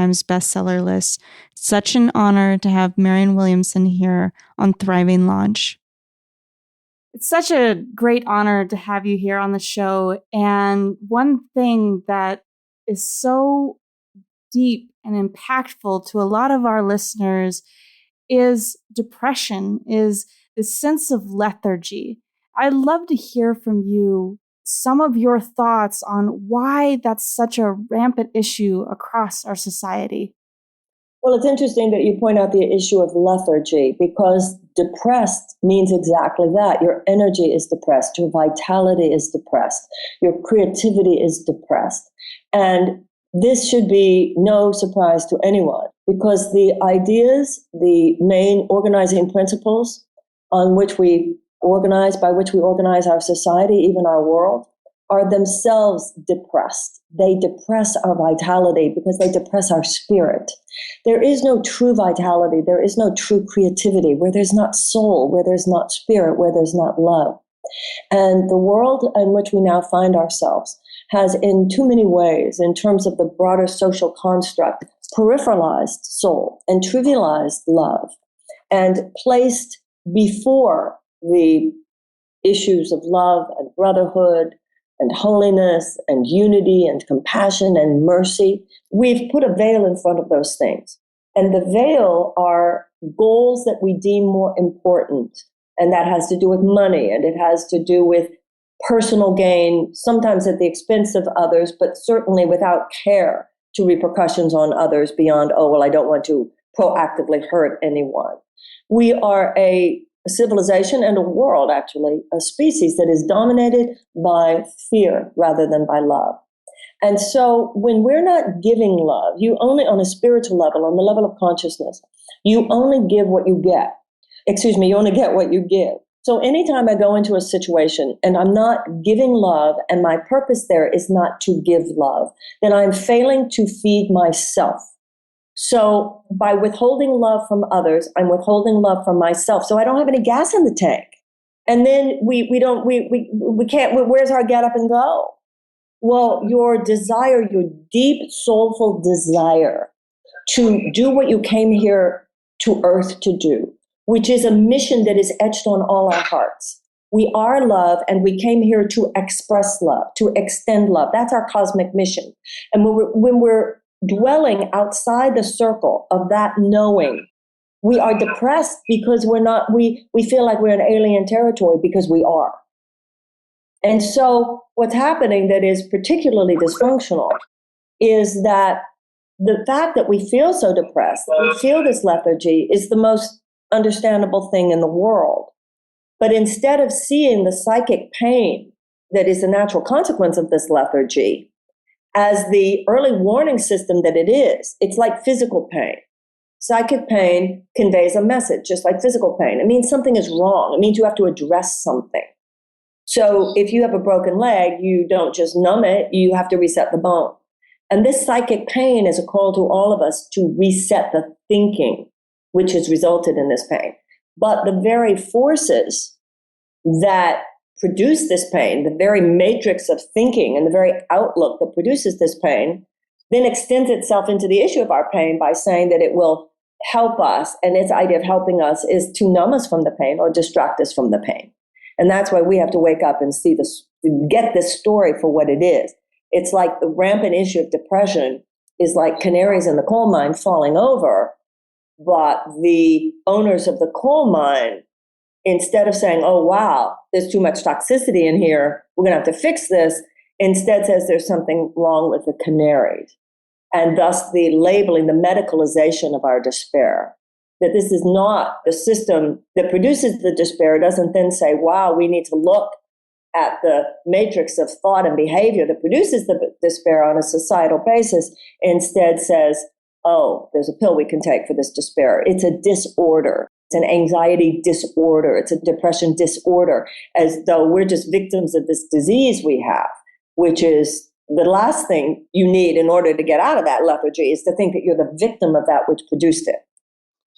Times bestseller list. Such an honor to have Marianne Williamson here on Thriving Launch. It's such a great honor to have you here on the show. And one thing that is so deep and impactful to a lot of our listeners is depression, is this sense of lethargy. I'd love to hear from you some of your thoughts on why that's such a rampant issue across our society. Well, it's interesting that you point out the issue of lethargy, because depressed means exactly that. Your energy is depressed. Your vitality is depressed. Your creativity is depressed. And this should be no surprise to anyone, because the ideas, the main organizing principles on which we organize, by which we organize our society, even our world, are themselves depressed. They depress our vitality because they depress our spirit. There is no true vitality. There is no true creativity where there's not soul, where there's not spirit, where there's not love. And the world in which we now find ourselves has, in too many ways, in terms of the broader social construct, peripheralized soul and trivialized love and placed before the issues of love and brotherhood and holiness and unity and compassion and mercy. We've put a veil in front of those things. And the veil are goals that we deem more important. And that has to do with money, and it has to do with personal gain, sometimes at the expense of others, but certainly without care to repercussions on others beyond, oh, well, I don't want to proactively hurt anyone. We are a civilization and a world, actually, a species that is dominated by fear rather than by love. And so when we're not giving love, you only, on a spiritual level, on the level of consciousness, you only give what you get. You only get what you give. So anytime I go into a situation and I'm not giving love, and my purpose there is not to give love, then I'm failing to feed myself. So by withholding love from others, I'm withholding love from myself. So I don't have any gas in the tank. And then we can't, where's our get up and go? Well, your desire, your deep, soulful desire to do what you came here to earth to do, which is a mission that is etched on all our hearts. We are love, and we came here to express love, to extend love. That's our cosmic mission. And when we're dwelling outside the circle of that knowing, we are depressed because we feel like we're in alien territory, because we are. And so what's happening that is particularly dysfunctional is that the fact that we feel so depressed, that we feel this lethargy, is the most understandable thing in the world. But instead of seeing the psychic pain that is the natural consequence of this lethargy as the early warning system that it is, it's like physical pain. Psychic pain conveys a message, just like physical pain. It means something is wrong. It means you have to address something. So if you have a broken leg, you don't just numb it, you have to reset the bone. And this psychic pain is a call to all of us to reset the thinking, which has resulted in this pain. But the very forces that produce this pain, the very matrix of thinking and the very outlook that produces this pain, then extends itself into the issue of our pain by saying that it will help us. And its idea of helping us is to numb us from the pain or distract us from the pain. And that's why we have to wake up and see this, get this story for what it is. It's like the rampant issue of depression is like canaries in the coal mine falling over. But the owners of the coal mine, instead of saying, oh, wow, there's too much toxicity in here, we're going to have to fix this, instead says there's something wrong with the canaries. And thus the labeling, the medicalization of our despair. That this is not the system that produces the despair, doesn't then say, wow, we need to look at the matrix of thought and behavior that produces the despair on a societal basis. Instead says, oh, there's a pill we can take for this despair. It's a disorder. It's an anxiety disorder. It's a depression disorder, as though we're just victims of this disease we have, which is the last thing you need in order to get out of that lethargy, is to think that you're the victim of that which produced it.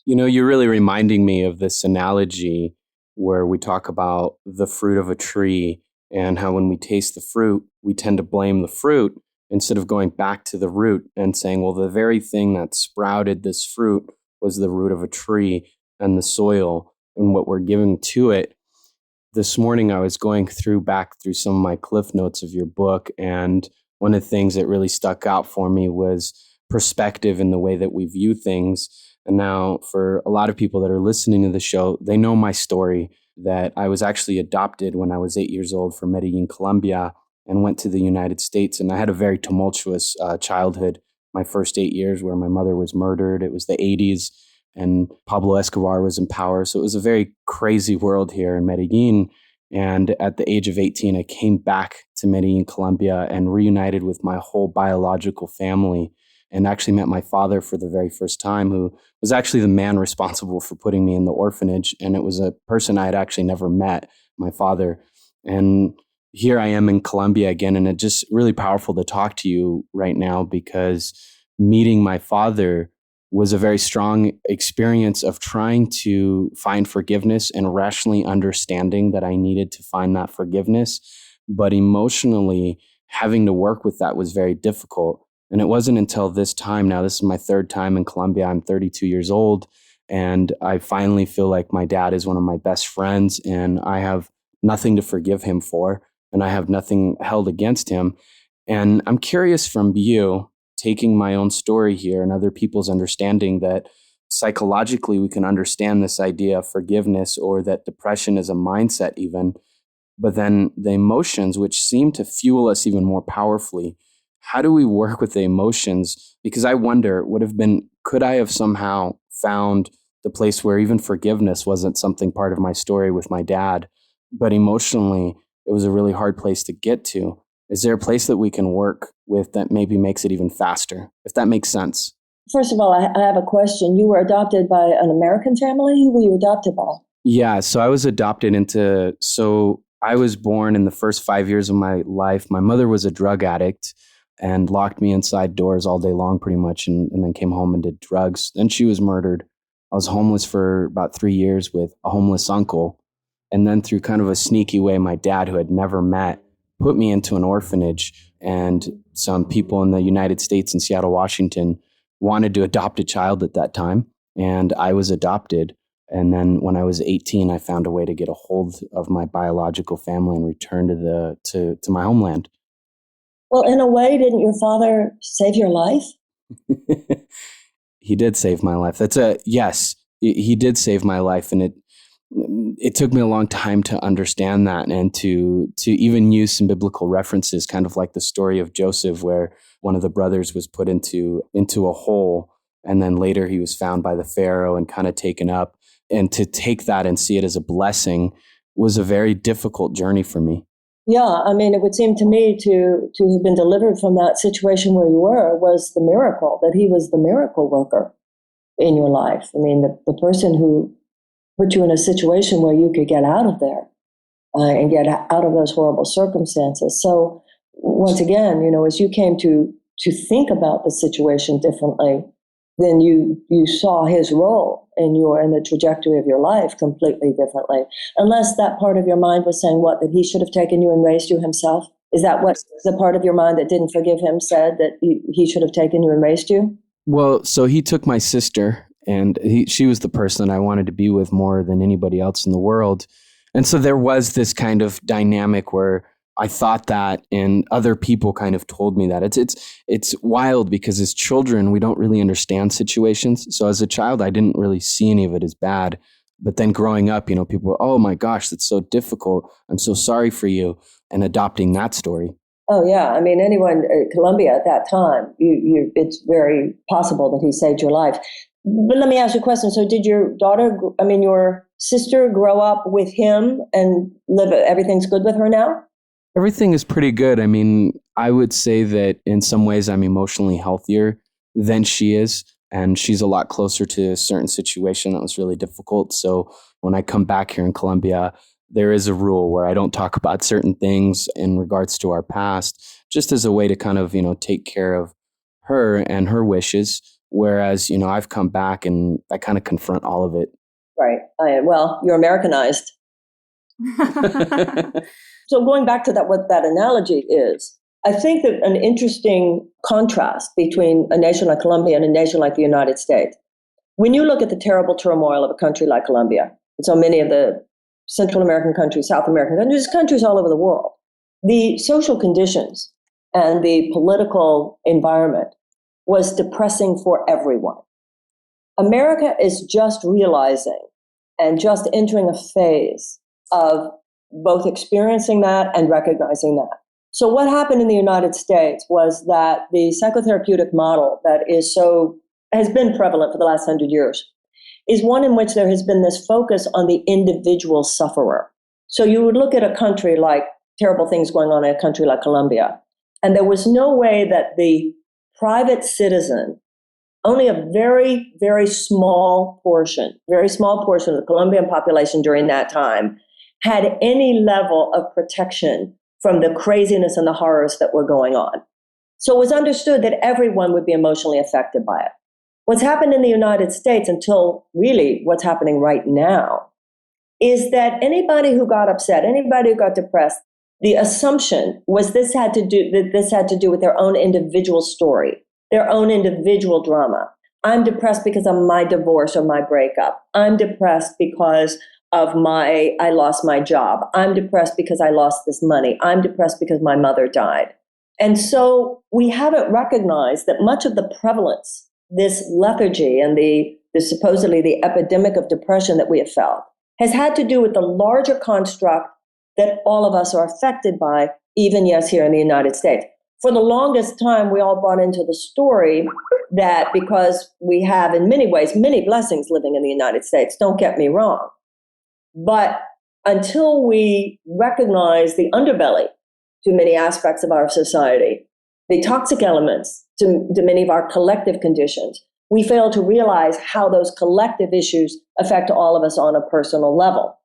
You know, you're really reminding me of this analogy where we talk about the fruit of a tree and how when we taste the fruit, we tend to blame the fruit instead of going back to the root and saying, well, the very thing that sprouted this fruit was the root of a tree and the soil and what we're giving to it. This morning, I was going back through some of my cliff notes of your book, and one of the things that really stuck out for me was perspective in the way that we view things. And now for a lot of people that are listening to the show, they know my story, that I was actually adopted when I was 8 years old from Medellin, Colombia, and went to the United States. And I had a very tumultuous childhood, my first 8 years, where my mother was murdered. It was the 80s, and Pablo Escobar was in power. So it was a very crazy world here in Medellin. And at the age of 18, I came back to Medellin, Colombia, and reunited with my whole biological family, and actually met my father for the very first time, who was actually the man responsible for putting me in the orphanage. And it was a person I had actually never met, my father. And here I am in Colombia again, and it's just really powerful to talk to you right now, because meeting my father was a very strong experience of trying to find forgiveness and rationally understanding that I needed to find that forgiveness. But emotionally, having to work with that was very difficult. And it wasn't until this time, now this is my third time in Colombia, I'm 32 years old, and I finally feel like my dad is one of my best friends, and I have nothing to forgive him for, and I have nothing held against him. And I'm curious from you, taking my own story here and other people's understanding, that psychologically we can understand this idea of forgiveness, or that depression is a mindset even, but then the emotions, which seem to fuel us even more powerfully, how do we work with the emotions? Because I wonder, could I have somehow found the place where even forgiveness wasn't something part of my story with my dad, but emotionally it was a really hard place to get to? Is there a place that we can work with that maybe makes it even faster, if that makes sense? First of all, I have a question. You were adopted by an American family? Who were you adopted by? Yeah, so I was adopted I was born in the first 5 years of my life. My mother was a drug addict and locked me inside doors all day long pretty much, and then came home and did drugs. Then she was murdered. I was homeless for about 3 years with a homeless uncle. And then through kind of a sneaky way, my dad, who had never met, put me into an orphanage, and some people in the United States in Seattle, Washington, wanted to adopt a child at that time, and I was adopted. And then when I was 18, I found a way to get a hold of my biological family and return to my homeland. Well, in a way, didn't your father save your life? He did save my life. Yes, he did save my life, and it took me a long time to understand that, and to even use some biblical references, kind of like the story of Joseph, where one of the brothers was put into a hole, and then later he was found by the Pharaoh and kind of taken up. And to take that and see it as a blessing was a very difficult journey for me. Yeah, I mean, it would seem to me to have been delivered from that situation where you were was the miracle, that he was the miracle worker in your life. I mean, the person who put you in a situation where you could get out of there and get out of those horrible circumstances. So once again, as you came to think about the situation differently, then you saw his role in the trajectory of your life completely differently. Unless that part of your mind was saying that he should have taken you and raised you himself. Is that what the part of your mind that didn't forgive him said, that he should have taken you and raised you? Well, so he took my sister, and she was the person I wanted to be with more than anybody else in the world. And so there was this kind of dynamic where I thought that, and other people kind of told me that. It's wild, because as children, we don't really understand situations. So as a child, I didn't really see any of it as bad. But then growing up, people were, oh my gosh, that's so difficult. I'm so sorry for you. And adopting that story. Oh, yeah. I mean, anyone in Colombia at that time, it's very possible that he saved your life. But let me ask you a question. So did your sister grow up with him and everything's good with her now? Everything is pretty good. I mean, I would say that in some ways I'm emotionally healthier than she is, and she's a lot closer to a certain situation that was really difficult. So when I come back here in Colombia, there is a rule where I don't talk about certain things in regards to our past, just as a way to kind of, take care of her and her wishes. Whereas, I've come back and I kind of confront all of it. Right. You're Americanized. So going back to what that analogy is, I think that an interesting contrast between a nation like Colombia and a nation like the United States, when you look at the terrible turmoil of a country like Colombia, and so many of the Central American countries, South American countries, countries all over the world, the social conditions and the political environment was depressing for everyone. America is just realizing and just entering a phase of both experiencing that and recognizing that. So what happened in the United States was that the psychotherapeutic model that has been prevalent for the last 100 years is one in which there has been this focus on the individual sufferer. So you would look at a country like terrible things going on in a country like Colombia, and there was no way that the private citizen, only a very, very small portion of the Colombian population during that time had any level of protection from the craziness and the horrors that were going on. So it was understood that everyone would be emotionally affected by it. What's happened in the United States until really what's happening right now is that anybody who got upset, anybody who got depressed, the assumption was this had to do with their own individual story, their own individual drama. I'm depressed because of my divorce or my breakup. I'm depressed because I lost my job. I'm depressed because I lost this money. I'm depressed because my mother died. And so we haven't recognized that much of the prevalence, this lethargy and the supposedly the epidemic of depression that we have felt, has had to do with the larger construct that all of us are affected by, even, yes, here in the United States. For the longest time, we all bought into the story that because we have, in many ways, many blessings living in the United States, don't get me wrong. But until we recognize the underbelly to many aspects of our society, the toxic elements to many of our collective conditions, we fail to realize how those collective issues affect all of us on a personal level.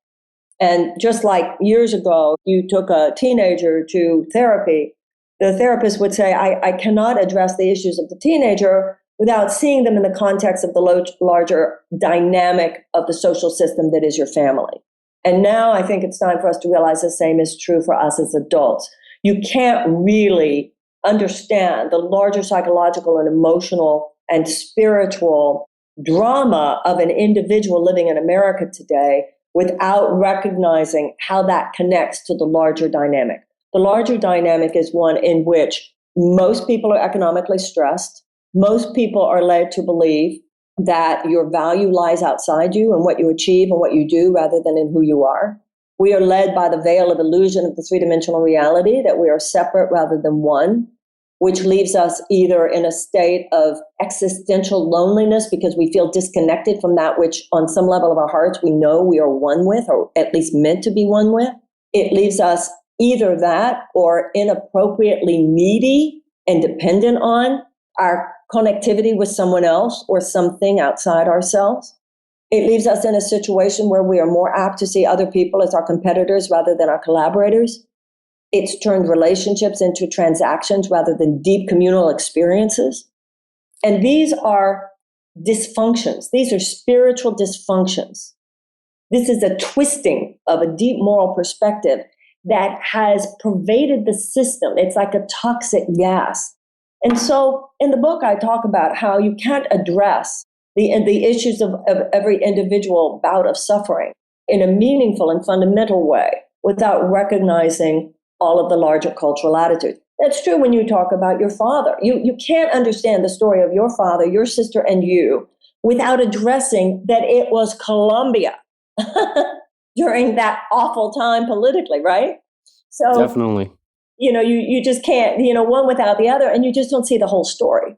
And just like years ago, you took a teenager to therapy, the therapist would say, I cannot address the issues of the teenager without seeing them in the context of the larger dynamic of the social system that is your family. And now I think it's time for us to realize the same is true for us as adults. You can't really understand the larger psychological and emotional and spiritual drama of an individual living in America today without recognizing how that connects to the larger dynamic. The larger dynamic is one in which most people are economically stressed. Most people are led to believe that your value lies outside you and what you achieve and what you do rather than in who you are. We are led by the veil of illusion of the three-dimensional reality that we are separate rather than one, which leaves us either in a state of existential loneliness because we feel disconnected from that which on some level of our hearts we know we are one with, or at least meant to be one with. It leaves us either that or inappropriately needy and dependent on our connectivity with someone else or something outside ourselves. It leaves us in a situation where we are more apt to see other people as our competitors rather than our collaborators. It's turned relationships into transactions rather than deep communal experiences. And these are dysfunctions. These are spiritual dysfunctions. This is a twisting of a deep moral perspective that has pervaded the system. It's like a toxic gas. And so in the book, I talk about how you can't address the issues of every individual bout of suffering in a meaningful and fundamental way without recognizing all of the larger cultural attitudes. That's true when you talk about your father. You can't understand the story of your father, your sister, and you without addressing that it was Colombia during that awful time politically, right? So Definitely. You just can't, one without the other, and you just don't see the whole story.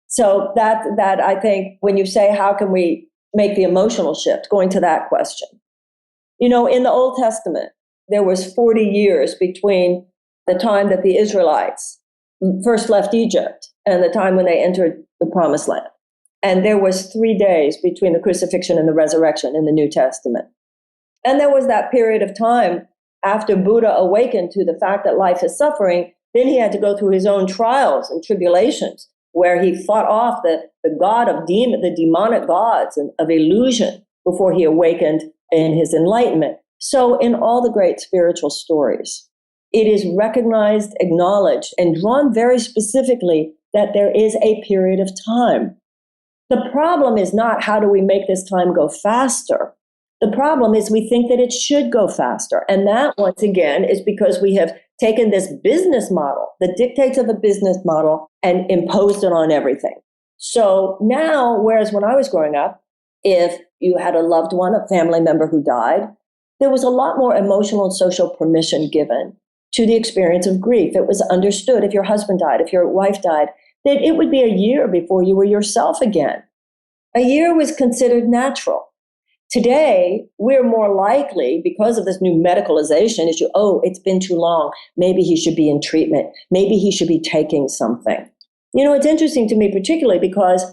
So that I think when you say, how can we make the emotional shift, going to that question, in the Old Testament, there was 40 years between the time that the Israelites first left Egypt and the time when they entered the Promised Land. And there was 3 days between the crucifixion and the resurrection in the New Testament. And there was that period of time after Buddha awakened to the fact that life is suffering, then he had to go through his own trials and tribulations, where he fought off the god of the demonic gods of illusion before he awakened in his enlightenment. So in all the great spiritual stories, It is recognized, acknowledged, and drawn very specifically that there is a period of time. The problem is not how do we make this time go faster. The problem is we think that it should go faster. And that, once again, is because we have taken this business model, the dictates of a business model, and imposed it on everything. So now, whereas when I was growing up, if you had a loved one, a family member who died, there was a lot more emotional and social permission given to the experience of grief. It was understood if your husband died, if your wife died, that it would be a year before you were yourself again. A year was considered natural. Today, we're more likely, because of this new medicalization, it's been too long. Maybe he should be in treatment. Maybe he should be taking something. It's interesting to me, particularly because,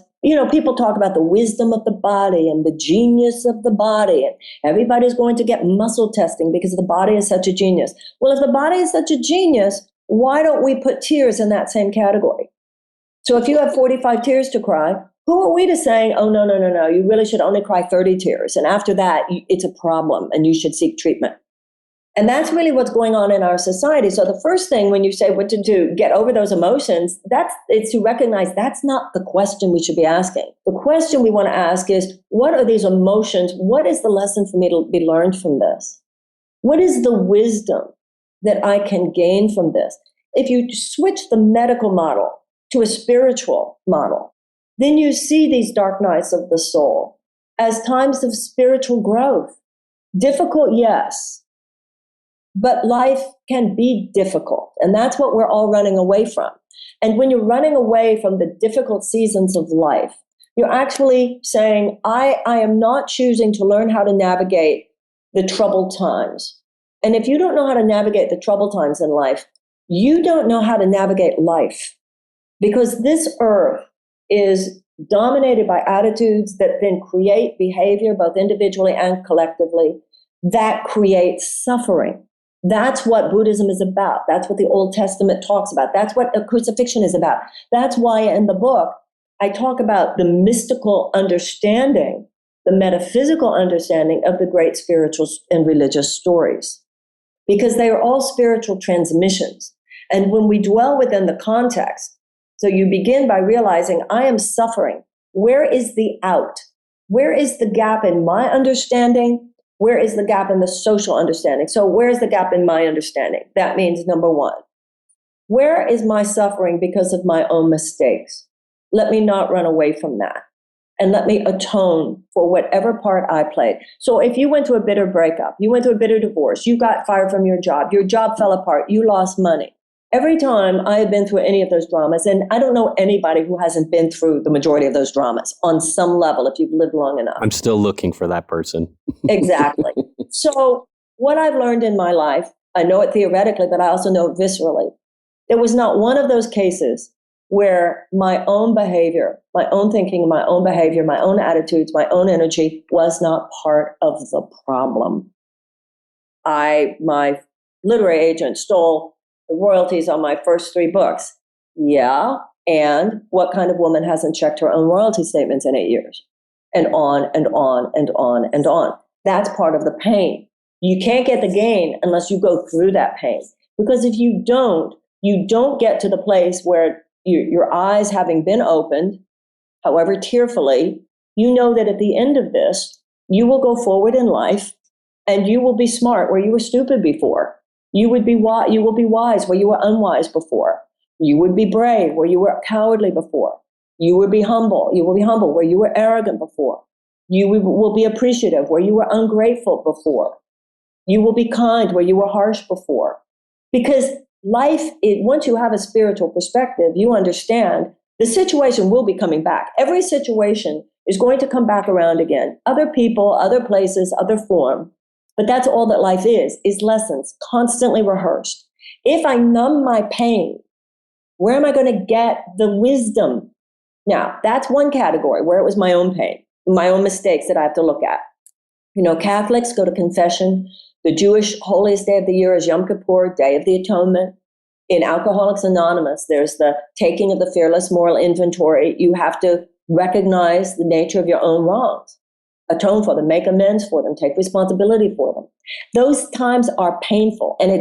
people talk about the wisdom of the body and the genius of the body, and everybody's going to get muscle testing because the body is such a genius. Well, if the body is such a genius, why don't we put tears in that same category? So if you have 45 tears to cry, who are we to saying, oh, no, you really should only cry 30 tears. And after that, it's a problem and you should seek treatment. And that's really what's going on in our society. So the first thing when you say what to do, get over those emotions, it's to recognize that's not the question we should be asking. The question we want to ask is, what are these emotions? What is the lesson for me to be learned from this? What is the wisdom that I can gain from this? If you switch the medical model to a spiritual model, then you see these dark nights of the soul as times of spiritual growth. Difficult, yes, but life can be difficult, and that's what we're all running away from. And when you're running away from the difficult seasons of life, you're actually saying, I am not choosing to learn how to navigate the troubled times. And if you don't know how to navigate the troubled times in life, you don't know how to navigate life, because this earth is dominated by attitudes that then create behavior, both individually and collectively, that creates suffering. That's what Buddhism is about. That's what the Old Testament talks about. That's what a crucifixion is about. That's why in the book, I talk about the mystical understanding, the metaphysical understanding of the great spiritual and religious stories, because they are all spiritual transmissions. And when we dwell within the context, so you begin by realizing I am suffering. Where is the out? Where is the gap in my understanding? Where is the gap in the social understanding? So where's the gap in my understanding? That means number one, where is my suffering because of my own mistakes? Let me not run away from that. And let me atone for whatever part I played. So if you went to a bitter breakup, you went to a bitter divorce, you got fired from your job fell apart, you lost money. Every time I have been through any of those dramas, and I don't know anybody who hasn't been through the majority of those dramas on some level if you've lived long enough. I'm still looking for that person. Exactly. So what I've learned in my life, I know it theoretically, but I also know it viscerally. There was not one of those cases where my own behavior, my own thinking, my own behavior, my own attitudes, my own energy was not part of the problem. My literary agent stole the royalties on my first 3 books. Yeah. And what kind of woman hasn't checked her own royalty statements in 8 years? And on and on and on and on. That's part of the pain. You can't get the gain unless you go through that pain. Because if you don't get to the place where your eyes having been opened, however tearfully, you know that at the end of this, you will go forward in life and you will be smart where you were stupid before. You will be wise where you were unwise before. You would be brave where you were cowardly before. You will be humble where you were arrogant before. You will be appreciative where you were ungrateful before. You will be kind where you were harsh before. Because life, once you have a spiritual perspective, you understand the situation will be coming back. Every situation is going to come back around again. Other people, other places, other form. But that's all that life is lessons, constantly rehearsed. If I numb my pain, where am I going to get the wisdom? Now, that's one category where it was my own pain, my own mistakes that I have to look at. Catholics go to confession. The Jewish holiest day of the year is Yom Kippur, Day of the Atonement. In Alcoholics Anonymous, there's the taking of the fearless moral inventory. You have to recognize the nature of your own wrongs. atone for them, make amends for them, take responsibility for them. Those times are painful. And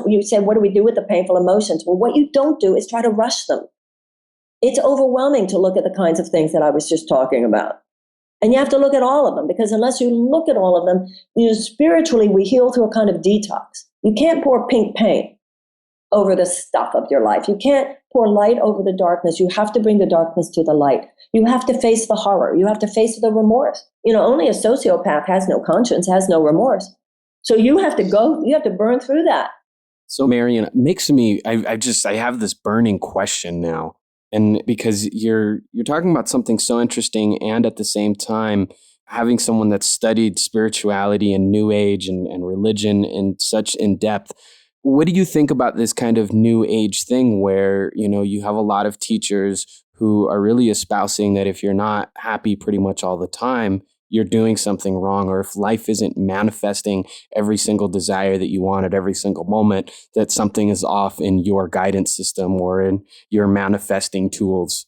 you say, what do we do with the painful emotions? Well, what you don't do is try to rush them. It's overwhelming to look at the kinds of things that I was just talking about. And you have to look at all of them, because unless you look at all of them, spiritually, we heal through a kind of detox. You can't pour pink paint over the stuff of your life. You can't pour light over the darkness. You have to bring the darkness to the light. You have to face the horror. You have to face the remorse. Only a sociopath has no conscience, has no remorse. So you have to burn through that. So Marianne, it makes me, I have this burning question now. And because you're talking about something so interesting, and at the same time, having someone that's studied spirituality and New Age and religion in depth, what do you think about this kind of New Age thing where, you have a lot of teachers who are really espousing that if you're not happy pretty much all the time, you're doing something wrong, or if life isn't manifesting every single desire that you want at every single moment, that something is off in your guidance system or in your manifesting tools?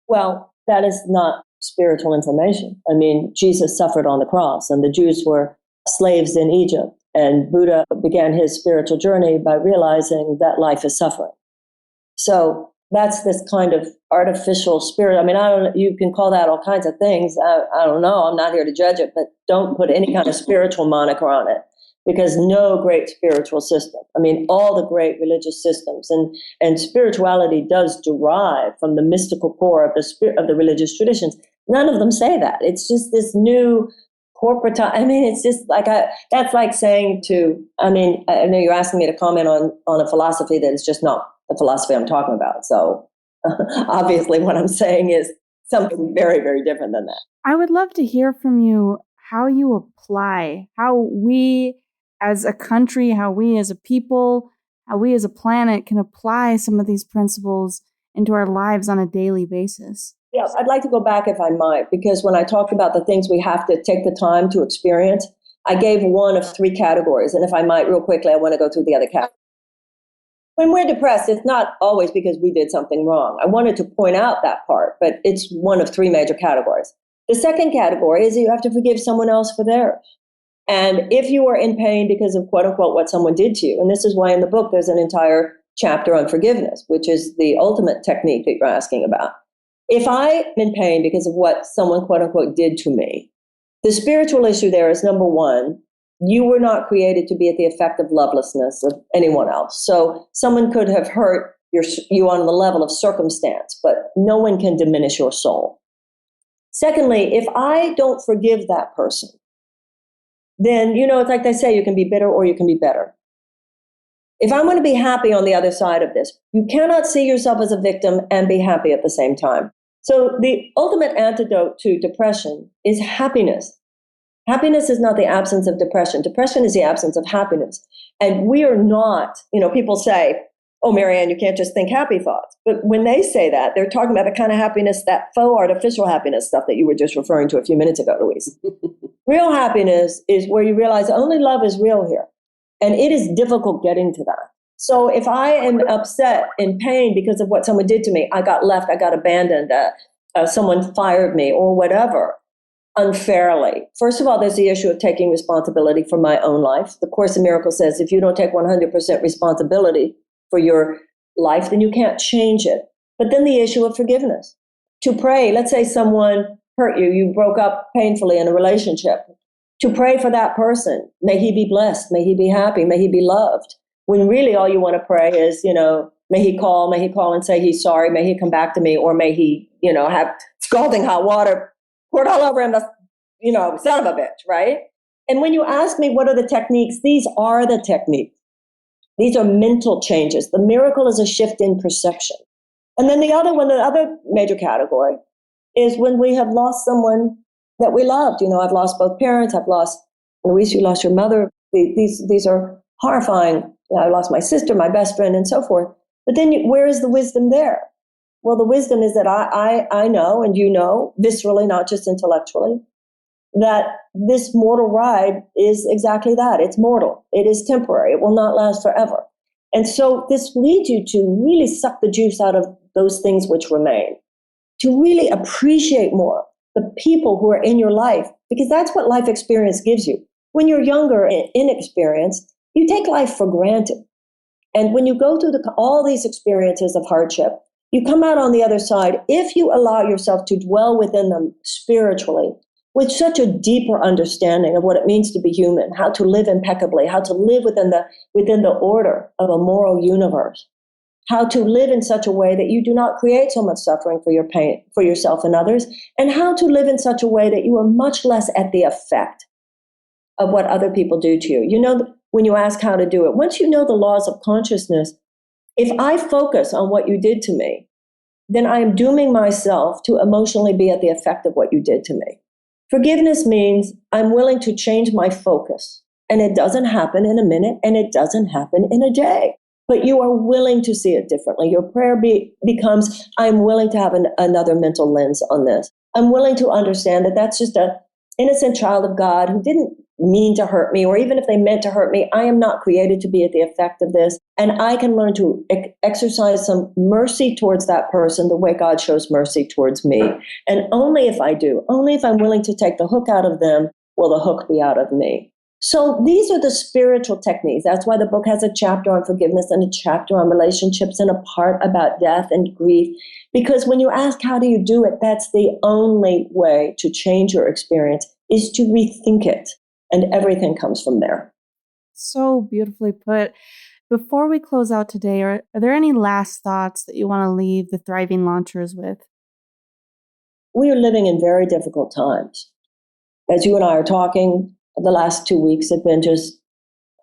Well, that is not spiritual information. I mean, Jesus suffered on the cross, and the Jews were slaves in Egypt. And Buddha began his spiritual journey by realizing that life is suffering. So that's this kind of artificial spirit. I mean, you can call that all kinds of things. I don't know. I'm not here to judge it, but don't put any kind of spiritual moniker on it, because no great spiritual system, I mean, all the great religious systems and spirituality does derive from the mystical core of the religious traditions. None of them say that. It's just this new corporate. I mean, it's just like that's like saying I know you're asking me to comment on a philosophy that is just not the philosophy I'm talking about. So obviously what I'm saying is something very, very different than that. I would love to hear from you how you apply, how we as a country, how we as a people, how we as a planet can apply some of these principles into our lives on a daily basis. Yeah, I'd like to go back, if I might, because when I talked about the things we have to take the time to experience, I gave one of 3 categories. And if I might, real quickly, I want to go through the other categories. When we're depressed, it's not always because we did something wrong. I wanted to point out that part, but it's one of 3 major categories. The second category is that you have to forgive someone else for theirs. And if you are in pain because of, quote unquote, what someone did to you, and this is why in the book there's an entire chapter on forgiveness, which is the ultimate technique that you're asking about. If I'm in pain because of what someone, quote unquote, did to me, the spiritual issue there is, number one, you were not created to be at the effect of lovelessness of anyone else. So someone could have hurt you on the level of circumstance, but no one can diminish your soul. Secondly, if I don't forgive that person, then, it's like they say, you can be bitter or you can be better. If I'm going to be happy on the other side of this, you cannot see yourself as a victim and be happy at the same time. So the ultimate antidote to depression is happiness. Happiness is not the absence of depression. Depression is the absence of happiness. And we are not, people say, oh, Marianne, you can't just think happy thoughts. But when they say that, they're talking about the kind of happiness, that faux artificial happiness stuff that you were just referring to a few minutes ago, Louise. Real happiness is where you realize only love is real here. And it is difficult getting to that. So if I am upset, in pain because of what someone did to me, I got left, I got abandoned, someone fired me or whatever, unfairly. First of all, there's the issue of taking responsibility for my own life. The Course in Miracles says if you don't take 100% responsibility for your life, then you can't change it. But then the issue of forgiveness. To pray, let's say someone hurt you, you broke up painfully in a relationship. To pray for that person, may he be blessed, may he be happy, may he be loved. When really all you want to pray is, may he call and say he's sorry, may he come back to me, or may he, have scalding hot water poured all over him, son of a bitch, right? And when you ask me what are the techniques, these are the techniques. These are mental changes. The miracle is a shift in perception. And then the other major category is when we have lost someone that we loved. I've lost both parents. I've lost, Louise, you lost your mother. These are horrifying. I lost my sister, my best friend, and so forth. But then where is the wisdom there? Well, the wisdom is that I know, and viscerally, not just intellectually, that this mortal ride is exactly that. It's mortal. It is temporary. It will not last forever. And so this leads you to really suck the juice out of those things which remain, to really appreciate more the people who are in your life, because that's what life experience gives you. When you're younger and inexperienced, you take life for granted. And when you go through all these experiences of hardship, you come out on the other side, if you allow yourself to dwell within them spiritually, with such a deeper understanding of what it means to be human, how to live impeccably, how to live within the order of a moral universe, how to live in such a way that you do not create so much suffering for your pain, for yourself and others, and how to live in such a way that you are much less at the effect of what other people do to you. You know, when you ask how to do it, once you know the laws of consciousness, if I focus on what you did to me, then I am dooming myself to emotionally be at the effect of what you did to me. Forgiveness means I'm willing to change my focus. And it doesn't happen in a minute, and it doesn't happen in a day. But you are willing to see it differently. Your prayer becomes, I'm willing to have another mental lens on this. I'm willing to understand that that's just an innocent child of God who didn't mean to hurt me, or even if they meant to hurt me, I am not created to be at the effect of this. And I can learn to exercise some mercy towards that person the way God shows mercy towards me. And only if I do, only if I'm willing to take the hook out of them, will the hook be out of me. So these are the spiritual techniques. That's why the book has a chapter on forgiveness and a chapter on relationships and a part about death and grief. Because when you ask, how do you do it? That's the only way to change your experience, is to rethink it. And everything comes from there. So beautifully put. Before we close out today, are there any last thoughts that you want to leave the Thriving Launchers with? We are living in very difficult times. As you and I are talking, the last 2 weeks have been just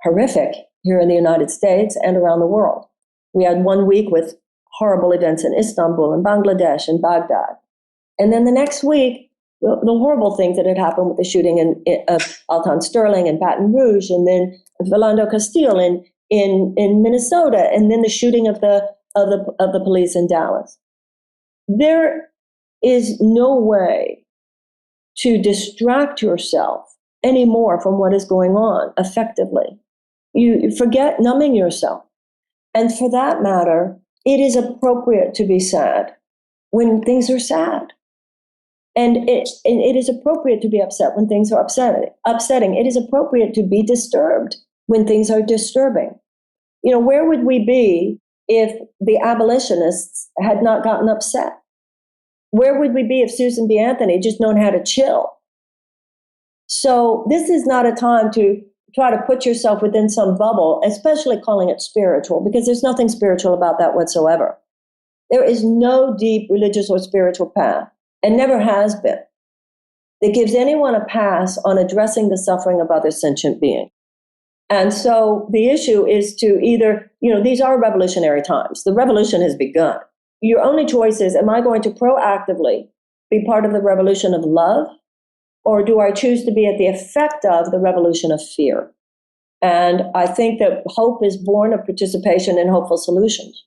horrific here in the United States and around the world. We had 1 week with horrible events in Istanbul and Bangladesh and Baghdad. And then the next week, the horrible things that had happened with the shooting of Alton Sterling in Baton Rouge, and then Philando Castile in Minnesota, and then the shooting of the police in Dallas. There is no way to distract yourself anymore from what is going on effectively. You forget numbing yourself. And for that matter, it is appropriate to be sad when things are sad. And it is appropriate to be upset when things are upsetting. It is appropriate to be disturbed when things are disturbing. You know, where would we be if the abolitionists had not gotten upset? Where would we be if Susan B. Anthony just known how to chill? So this is not a time to try to put yourself within some bubble, especially calling it spiritual, because there's nothing spiritual about that whatsoever. There is no deep religious or spiritual path, and never has been, that gives anyone a pass on addressing the suffering of other sentient beings. And so the issue is to either, these are revolutionary times. The revolution has begun. Your only choice is, am I going to proactively be part of the revolution of love, or do I choose to be at the effect of the revolution of fear? And I think that hope is born of participation in hopeful solutions.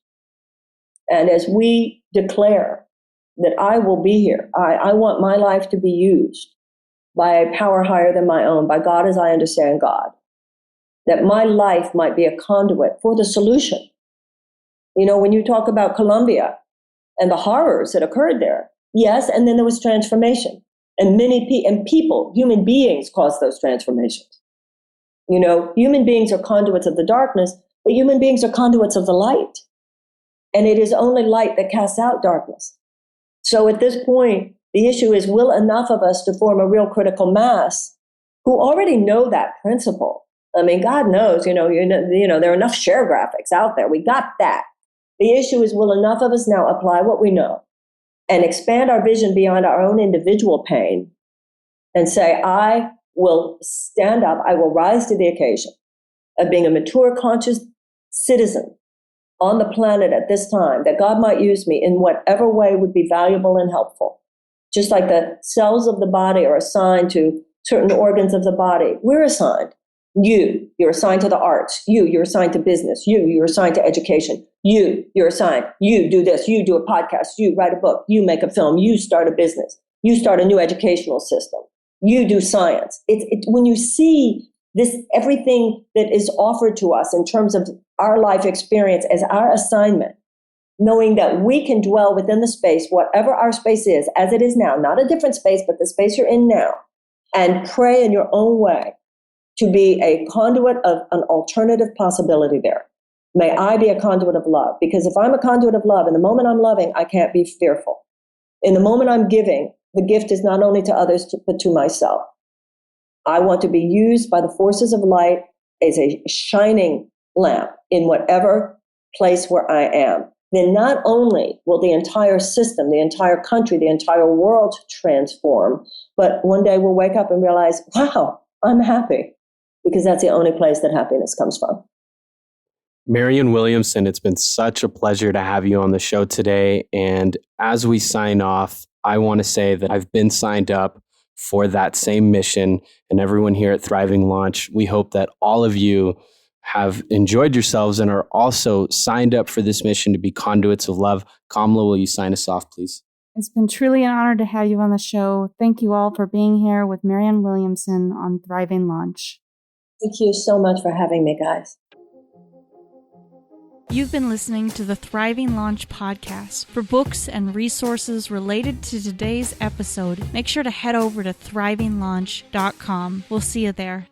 And as we declare that I will be here, I want my life to be used by a power higher than my own, by God as I understand God, that my life might be a conduit for the solution. When you talk about Colombia and the horrors that occurred there, yes, and then there was transformation. And people, human beings, caused those transformations. Human beings are conduits of the darkness, but human beings are conduits of the light. And it is only light that casts out darkness. So at this point, the issue is, will enough of us to form a real critical mass who already know that principle? I mean, God knows, there are enough share graphics out there. We got that. The issue is, will enough of us now apply what we know and expand our vision beyond our own individual pain and say, I will stand up, I will rise to the occasion of being a mature, conscious citizen on the planet at this time, that God might use me in whatever way would be valuable and helpful. Just like the cells of the body are assigned to certain organs of the body, we're assigned. You're assigned to the arts. You're assigned to business. You're assigned to education. You're assigned. You do this. You do a podcast. You write a book. You make a film. You start a business. You start a new educational system. You do science. When you see this, everything that is offered to us in terms of our life experience as our assignment, knowing that we can dwell within the space, whatever our space is, as it is now, not a different space, but the space you're in now, and pray in your own way to be a conduit of an alternative possibility there. May I be a conduit of love, because if I'm a conduit of love, in the moment I'm loving, I can't be fearful. In the moment I'm giving, the gift is not only to others, but to myself. I want to be used by the forces of light as a shining lamp in whatever place where I am. Then not only will the entire system, the entire country, the entire world transform, but one day we'll wake up and realize, wow, I'm happy, because that's the only place that happiness comes from. Marianne Williamson, it's been such a pleasure to have you on the show today. And as we sign off, I want to say that I've been signed up for that same mission. And everyone here at Thriving Launch, we hope that all of you have enjoyed yourselves and are also signed up for this mission to be conduits of love. Kamala, will you sign us off, please? It's been truly an honor to have you on the show. Thank you all for being here with Marianne Williamson on Thriving Launch. Thank you so much for having me, guys. You've been listening to the Thriving Launch podcast. For books and resources related to today's episode, make sure to head over to thrivinglaunch.com. We'll see you there.